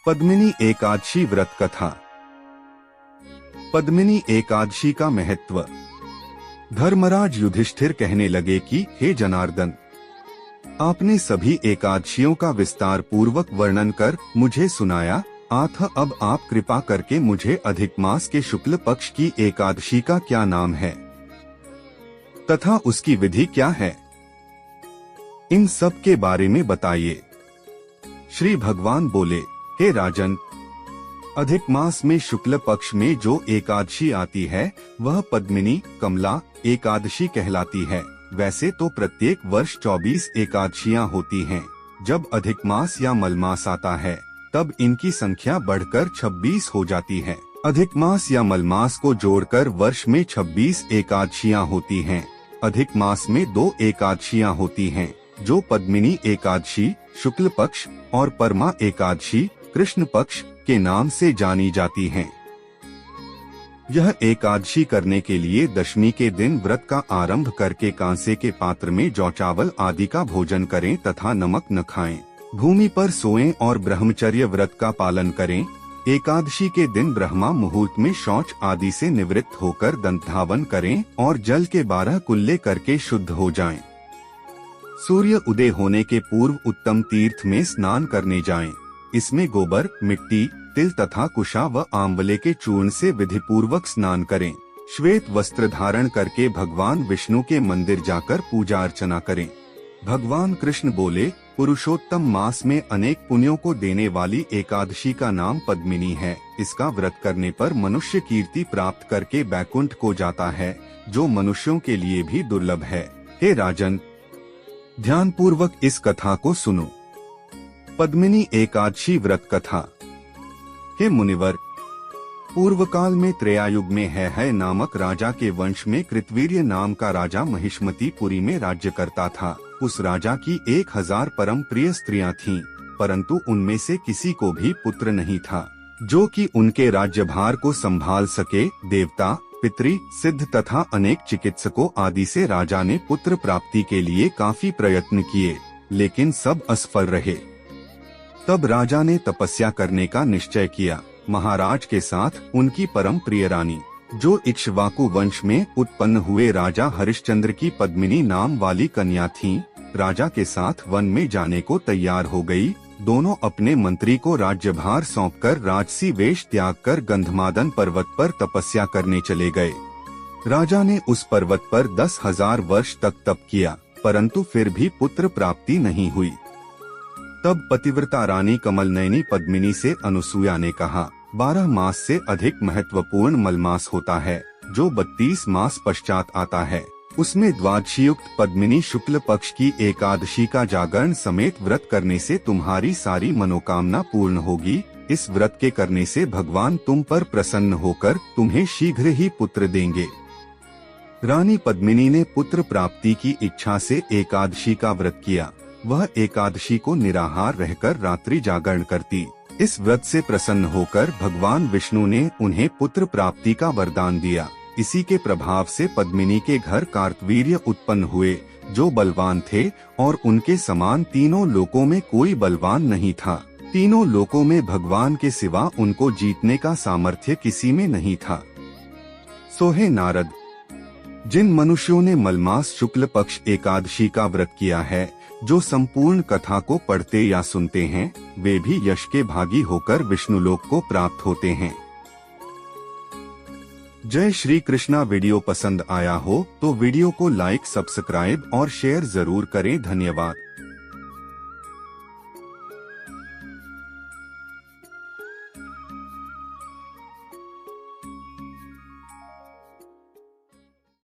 पद्मिनी एकादशी व्रत कथा। पद्मिनी एकादशी का महत्व। धर्मराज युधिष्ठिर कहने लगे कि हे जनार्दन, आपने सभी एकादशियों का विस्तार पूर्वक वर्णन कर मुझे सुनाया, अतः अब आप कृपा करके मुझे अधिक मास के शुक्ल पक्ष की एकादशी का क्या नाम है तथा उसकी विधि क्या है, इन सब के बारे में बताइए। श्री भगवान बोले, हे राजन, अधिक मास में शुक्ल पक्ष में जो एकादशी आती है वह पद्मिनी कमला एकादशी कहलाती है। वैसे तो प्रत्येक वर्ष 24 एकादशियां होती हैं। जब अधिक मास या मलमास आता है तब इनकी संख्या बढ़कर 26 हो जाती है। अधिक मास या मलमास को जोड़कर वर्ष में 26 एकादशियां होती हैं। अधिक मास में 2 एकादशियां होती हैं, जो पद्मिनी एकादशी शुक्ल पक्ष और परमा एकादशी कृष्ण पक्ष के नाम से जानी जाती हैं। यह एकादशी करने के लिए दशमी के दिन व्रत का आरंभ करके कांसे के पात्र में जौ चावल आदि का भोजन करें तथा नमक न खाएं। भूमि पर सोएं और ब्रह्मचर्य व्रत का पालन करें। एकादशी के दिन ब्रह्मा मुहूर्त में शौच आदि से निवृत्त होकर दंत धावन करें और जल के 12 कुल्ले करके शुद्ध हो जाएं। सूर्य उदय होने के पूर्व उत्तम तीर्थ में स्नान करने जाएं। इसमें गोबर, मिट्टी, तिल तथा कुशा व आंवले के चूर्ण से विधि पूर्वक स्नान करें। श्वेत वस्त्र धारण करके भगवान विष्णु के मंदिर जाकर पूजा अर्चना करें। भगवान कृष्ण बोले, पुरुषोत्तम मास में अनेक पुण्यों को देने वाली एकादशी का नाम पद्मिनी है। इसका व्रत करने पर मनुष्य कीर्ति प्राप्त करके बैकुंठ को जाता है, जो मनुष्यों के लिए भी दुर्लभ है। हे राजन, ध्यान पूर्वक इस कथा को सुनो। पद्मिनी एकादशी व्रत कथा। हे मुनिवर, पूर्व काल में त्रेयायुग में है नामक राजा के वंश में कृतवीर्य नाम का राजा महिष्मतीपुरी में राज्य करता था। उस राजा की 1000 परम प्रिय स्त्रियां थीं, परंतु उनमें से किसी को भी पुत्र नहीं था जो कि उनके राज्यभार को संभाल सके। देवता, पितृ, सिद्ध तथा अनेक चिकित्सकों आदि से राजा ने पुत्र प्राप्ति के लिए काफी प्रयत्न किए, लेकिन सब असफल रहे। तब राजा ने तपस्या करने का निश्चय किया। महाराज के साथ उनकी परम प्रिय रानी, जो इक्ष्वाकु वंश में उत्पन्न हुए राजा हरिश्चंद्र की पद्मिनी नाम वाली कन्या थीं, राजा के साथ वन में जाने को तैयार हो गई। दोनों अपने मंत्री को राज्यभार सौंपकर राजसी वेश त्याग कर गंधमादन पर्वत पर तपस्या करने चले गए। राजा ने उस पर्वत पर 10,000 वर्ष तक तप किया, परंतु फिर भी पुत्र प्राप्ति नहीं हुई। तब पतिव्रता रानी कमलनयनी पद्मिनी से अनुसूया ने कहा, 12 मास से अधिक महत्वपूर्ण मलमास होता है, जो 32 मास पश्चात आता है। उसमें द्वादशीयुक्त पद्मिनी शुक्ल पक्ष की एकादशी का जागरण समेत व्रत करने से तुम्हारी सारी मनोकामना पूर्ण होगी। इस व्रत के करने से भगवान तुम पर प्रसन्न होकर तुम्हें शीघ्र ही पुत्र देंगे। रानी पद्मिनी ने पुत्र प्राप्ति की इच्छा से एकादशी का व्रत किया। वह एकादशी को निराहार रहकर रात्रि जागरण करती। इस व्रत से प्रसन्न होकर भगवान विष्णु ने उन्हें पुत्र प्राप्ति का वरदान दिया। इसी के प्रभाव से पद्मिनी के घर कार्तवीर्य उत्पन्न हुए, जो बलवान थे और उनके समान तीनों लोकों में कोई बलवान नहीं था। तीनों लोकों में भगवान के सिवा उनको जीतने का सामर्थ्य किसी में नहीं था। सोहे नारद, जिन मनुष्यों ने मलमास शुक्ल पक्ष एकादशी का व्रत किया है, जो संपूर्ण कथा को पढ़ते या सुनते हैं, वे भी यश के भागी होकर विष्णुलोक को प्राप्त होते हैं। जय श्री कृष्णा। वीडियो पसंद आया हो तो वीडियो को लाइक, सब्सक्राइब और शेयर जरूर करें। धन्यवाद।